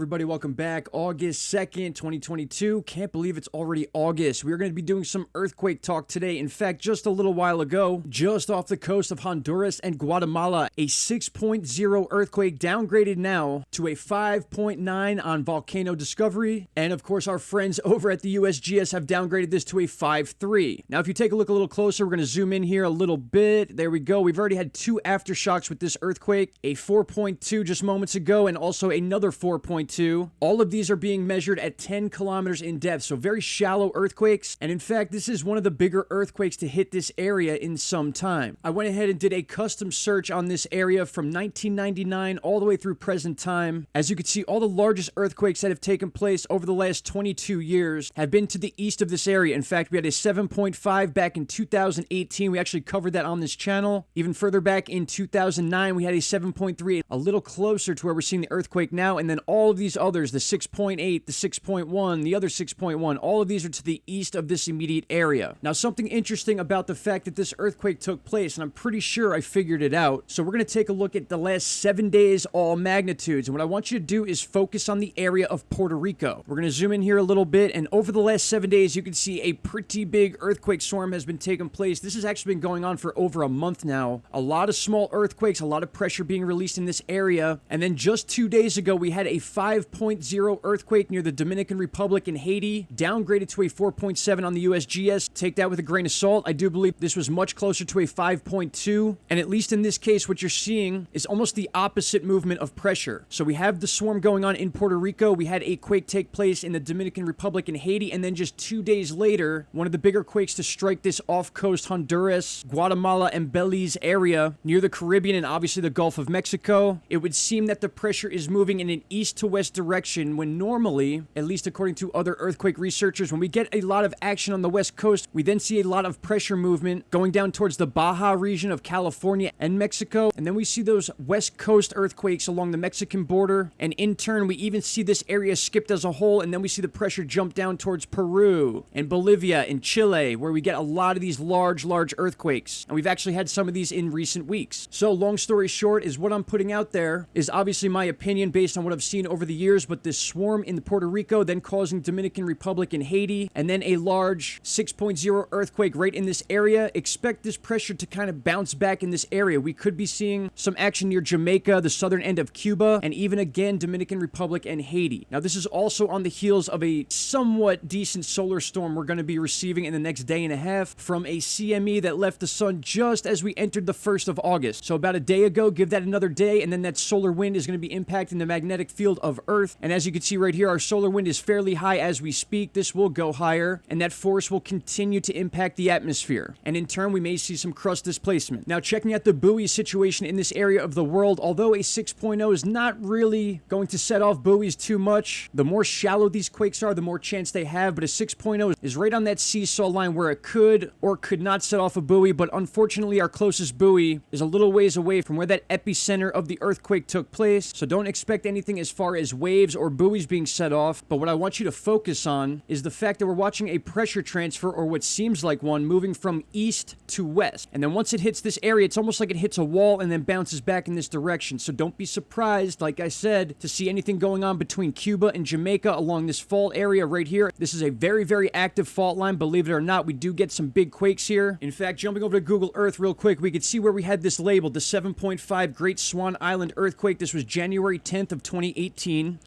everybody? Welcome back. August 2nd, 2022. Can't believe it's already August. We're going to be doing some earthquake talk today. In fact, just a little while ago, just off the coast of Honduras and Guatemala, a 6.0 earthquake downgraded now to a 5.9 on volcano discovery. And of course, our friends over at the USGS have downgraded this to a 5.3. Now, if you take a look a little closer, we're going to zoom in here a little bit. There we go. We've already had two aftershocks with this earthquake, a 4.2 just moments ago, and also another 4.2. All of these are being measured at 10 kilometers in depth, so very shallow earthquakes. And in fact, this is one of the bigger earthquakes to hit this area in some time. I went ahead and did a custom search on this area from 1999 all the way through present time. As you can see, all the largest earthquakes that have taken place over the last 22 years have been to the east of this area. In fact, we had a 7.5 back in 2018. We actually covered that on this channel. Even further back in 2009, we had a 7.3, a little closer to where we're seeing the earthquake now. And then all of these others, the 6.8, the 6.1, the other 6.1, all of these are to the east of this immediate area. Now, something interesting about the fact that this earthquake took place, and I'm pretty sure I figured it out. So we're going to take a look at the last 7 days, all magnitudes. And what I want you to do is focus on the area of Puerto Rico. We're going to zoom in here a little bit. And over the last 7 days, you can see a pretty big earthquake swarm has been taking place. This has actually been going on for over a month now. A lot of small earthquakes, a lot of pressure being released in this area. And then just 2 days ago, we had a 5.0 earthquake near the Dominican Republic and Haiti, downgraded to a 4.7 on the USGS. Take that with a grain of salt. I do believe this was much closer to a 5.2. And at least in this case, what you're seeing is almost the opposite movement of pressure. So we have the swarm going on in Puerto Rico. We had a quake take place in the Dominican Republic and Haiti. And then just 2 days later, one of the bigger quakes to strike this off-coast Honduras, Guatemala, and Belize area near the Caribbean and obviously the Gulf of Mexico. It would seem that the pressure is moving in an east to west direction when normally, at least according to other earthquake researchers, when we get a lot of action on the west coast, we then see a lot of pressure movement going down towards the Baja region of California and Mexico. And then we see those west coast earthquakes along the Mexican border. And in turn, we even see this area skipped as a whole. And then we see the pressure jump down towards Peru and Bolivia and Chile, where we get a lot of these large earthquakes. And we've actually had some of these in recent weeks. So long story short is what I'm putting out there is obviously my opinion based on what I've seen over the years, but this swarm in Puerto Rico then causing Dominican Republic and Haiti, and then a large 6.0 earthquake right in this area. Expect this pressure to kind of bounce back in this area. We could be seeing some action near Jamaica, the southern end of Cuba, and even again Dominican Republic and Haiti. Now, this is also on the heels of a somewhat decent solar storm we're going to be receiving in the next day and a half from a CME that left the sun just as we entered the 1st of August. So about a day ago, give that another day, and then that solar wind is going to be impacting the magnetic field of Earth. And as you can see right here, our solar wind is fairly high as we speak. This will go higher, and that force will continue to impact the atmosphere. And in turn, we may see some crust displacement. Now, checking out the buoy situation in this area of the world, although a 6.0 is not really going to set off buoys too much, the more shallow these quakes are, the more chance they have. But a 6.0 is right on that seesaw line where it could or could not set off a buoy. But unfortunately, our closest buoy is a little ways away from where that epicenter of the earthquake took place. So don't expect anything as far as waves or buoys being set off. But what I want you to focus on is the fact that we're watching a pressure transfer, or what seems like one, moving from east to west. And then once it hits this area, it's almost like it hits a wall and then bounces back in this direction. So don't be surprised, like I said, to see anything going on between Cuba and Jamaica along this fault area right here. This is a very active fault line. Believe it or not, we do get some big quakes here. In fact, jumping over to Google Earth real quick, we could see where we had this labeled, the 7.5 Great Swan Island earthquake. This was January 10th of 2018.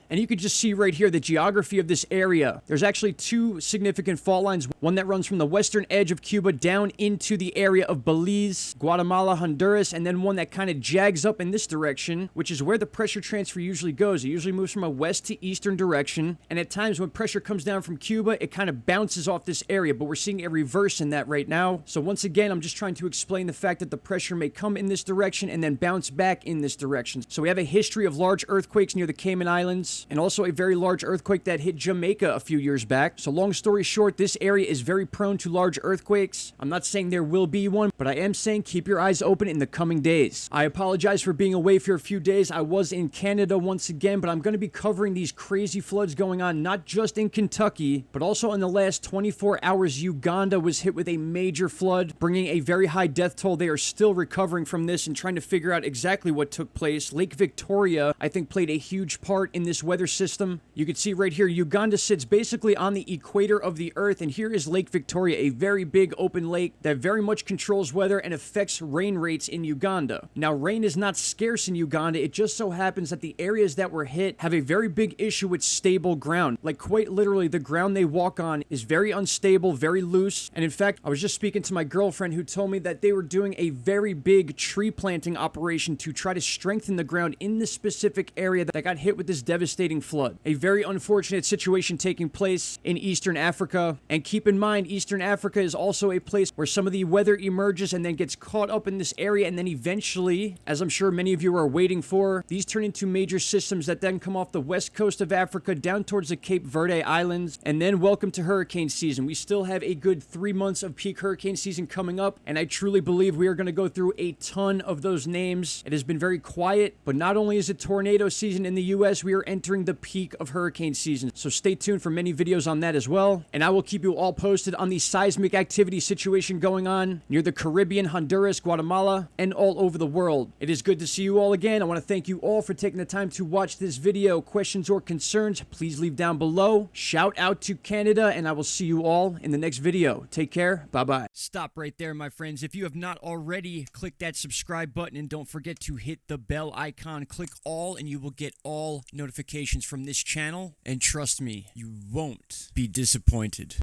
And you can just see right here the geography of this area. There's actually two significant fault lines. One that runs from the western edge of Cuba down into the area of Belize, Guatemala, Honduras, and then one that kind of jags up in this direction, which is where the pressure transfer usually goes. It usually moves from a west to eastern direction. And at times when pressure comes down from Cuba, it kind of bounces off this area. But we're seeing a reverse in that right now. So once again, I'm just trying to explain the fact that the pressure may come in this direction and then bounce back in this direction. So we have a history of large earthquakes near the Cayman Islands, and also a very large earthquake that hit Jamaica a few years back. So long story short, this area is very prone to large earthquakes. I'm not saying there will be one, but I am saying keep your eyes open in the coming days. I apologize for being away for a few days. I was in Canada once again, but I'm going to be covering these crazy floods going on, not just in Kentucky, but also in the last 24 hours, Uganda was hit with a major flood, bringing a very high death toll. They are still recovering from this and trying to figure out exactly what took place. Lake Victoria, I think, played a huge part in this weather system. You can see right here, Uganda sits basically on the equator of the earth, and here is Lake Victoria, a very big open lake that very much controls weather and affects rain rates in Uganda. Now, rain is not scarce in Uganda. It just so happens that the areas that were hit have a very big issue with stable ground. Like, quite literally, the ground they walk on is very unstable, very loose. And in fact, I was just speaking to my girlfriend who told me that they were doing a very big tree planting operation to try to strengthen the ground in this specific area that got hit with this devastating flood. A very unfortunate situation taking place in Eastern Africa. And keep in mind, Eastern Africa is also a place where some of the weather emerges and then gets caught up in this area, and then eventually, as I'm sure many of you are waiting for, these turn into major systems that then come off the west coast of Africa down towards the Cape Verde Islands, and then welcome to hurricane season. We still have a good 3 months of peak hurricane season coming up, and I truly believe we are going to go through a ton of those names. It has been very quiet, but not only is it tornado season in the US, we are entering the peak of hurricane season. So stay tuned for many videos on that as well, and I will keep you all posted on the seismic activity situation going on near the Caribbean, Honduras, Guatemala, and all over the world. It is good to see you all again. I want to thank you all for taking the time to watch this video. Questions or concerns, please leave down below. Shout out to Canada, and I will see you all in the next video. Take care. Bye-bye. Stop right there, my friends. If you have not already, click that subscribe button, and don't forget to hit the bell icon. Click all, and you will get all notifications from this channel. And trust me, you won't be disappointed.